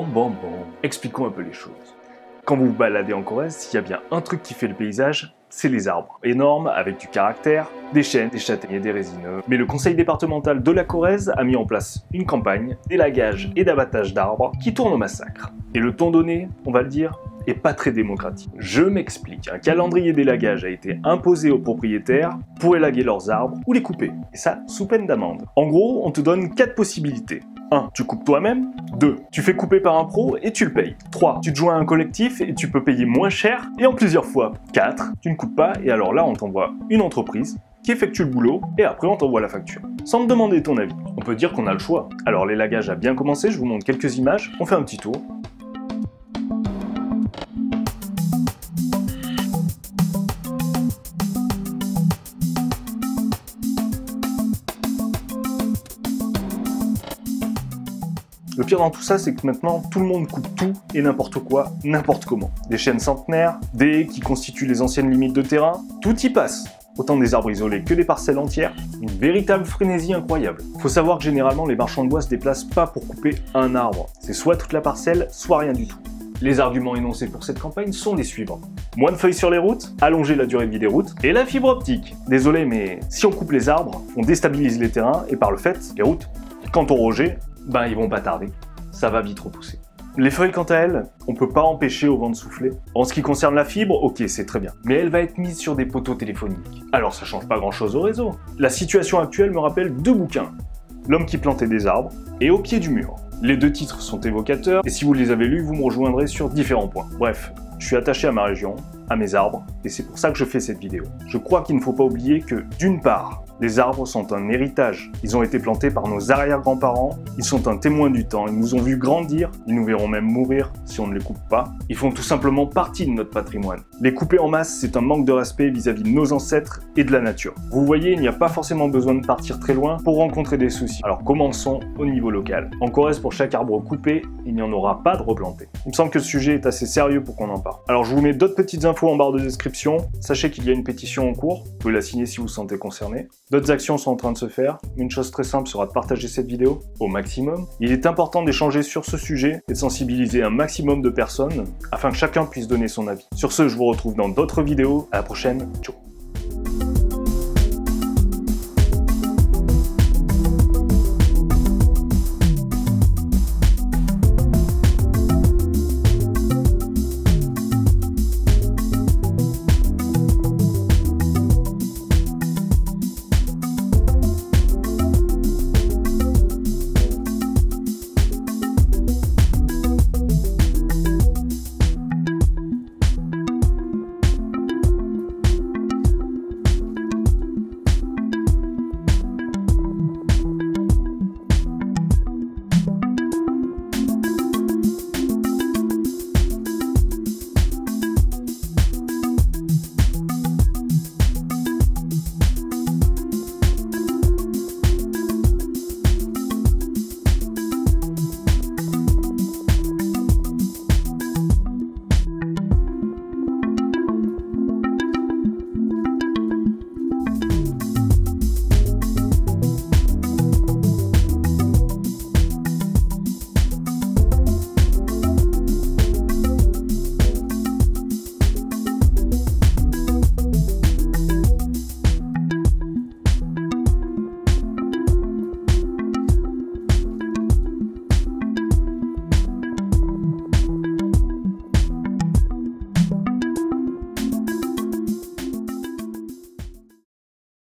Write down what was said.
Bon, expliquons un peu les choses. Quand vous vous baladez en Corrèze, s'il y a bien un truc qui fait le paysage, c'est les arbres. Énormes, avec du caractère, des chênes, des châtaigniers, des résineux. Mais le conseil départemental de la Corrèze a mis en place une campagne d'élagage et d'abattage d'arbres qui tourne au massacre. Et le ton donné, on va le dire, est pas très démocratique. Je m'explique, un calendrier d'élagage a été imposé aux propriétaires pour élaguer leurs arbres ou les couper. Et ça, sous peine d'amende. En gros, on te donne 4 possibilités. 1. Tu coupes toi-même. 2. Tu fais couper par un pro et tu le payes. 3. Tu te joins à un collectif et tu peux payer moins cher et en plusieurs fois. 4. Tu ne coupes pas et alors là on t'envoie une entreprise qui effectue le boulot et après on t'envoie la facture. Sans te demander ton avis. On peut dire qu'on a le choix. Alors l'élagage a bien commencé, je vous montre quelques images, on fait un petit tour. Le pire dans tout ça, c'est que maintenant, tout le monde coupe tout et n'importe quoi, n'importe comment. Des chênes centenaires, des haies qui constituent les anciennes limites de terrain, tout y passe. Autant des arbres isolés que des parcelles entières, une véritable frénésie incroyable. Faut savoir que généralement, les marchands de bois se déplacent pas pour couper un arbre. C'est soit toute la parcelle, soit rien du tout. Les arguments énoncés pour cette campagne sont les suivants. Moins de feuilles sur les routes, allonger la durée de vie des routes, et la fibre optique. Désolé, mais si on coupe les arbres, on déstabilise les terrains, et par le fait, les routes. Quant au roger, ils vont pas tarder, ça va vite repousser. Les feuilles quant à elles, on peut pas empêcher au vent de souffler. En ce qui concerne la fibre, ok c'est très bien, mais elle va être mise sur des poteaux téléphoniques. Alors ça change pas grand chose au réseau. La situation actuelle me rappelle 2 bouquins. L'homme qui plantait des arbres et Au pied du mur. Les 2 titres sont évocateurs et si vous les avez lus, vous me rejoindrez sur différents points. Bref, je suis attaché à ma région, à mes arbres, et c'est pour ça que je fais cette vidéo. Je crois qu'il ne faut pas oublier que, d'une part, les arbres sont un héritage. Ils ont été plantés par nos arrière-grands-parents, ils sont un témoin du temps, ils nous ont vu grandir, ils nous verront même mourir si on ne les coupe pas. Ils font tout simplement partie de notre patrimoine. Les couper en masse, c'est un manque de respect vis-à-vis de nos ancêtres et de la nature. Vous voyez, il n'y a pas forcément besoin de partir très loin pour rencontrer des soucis. Alors commençons au niveau local. En Corrèze, pour chaque arbre coupé, il n'y en aura pas de replanté. Il me semble que ce sujet est assez sérieux pour qu'on en parle. Alors je vous mets d'autres petites infos en barre de description. Sachez qu'il y a une pétition en cours, vous pouvez la signer si vous vous sentez concerné. D'autres actions sont en train de se faire. Une chose très simple sera de partager cette vidéo au maximum. Il est important d'échanger sur ce sujet et de sensibiliser un maximum de personnes afin que chacun puisse donner son avis. Sur ce, je vous retrouve dans d'autres vidéos. À la prochaine. Ciao.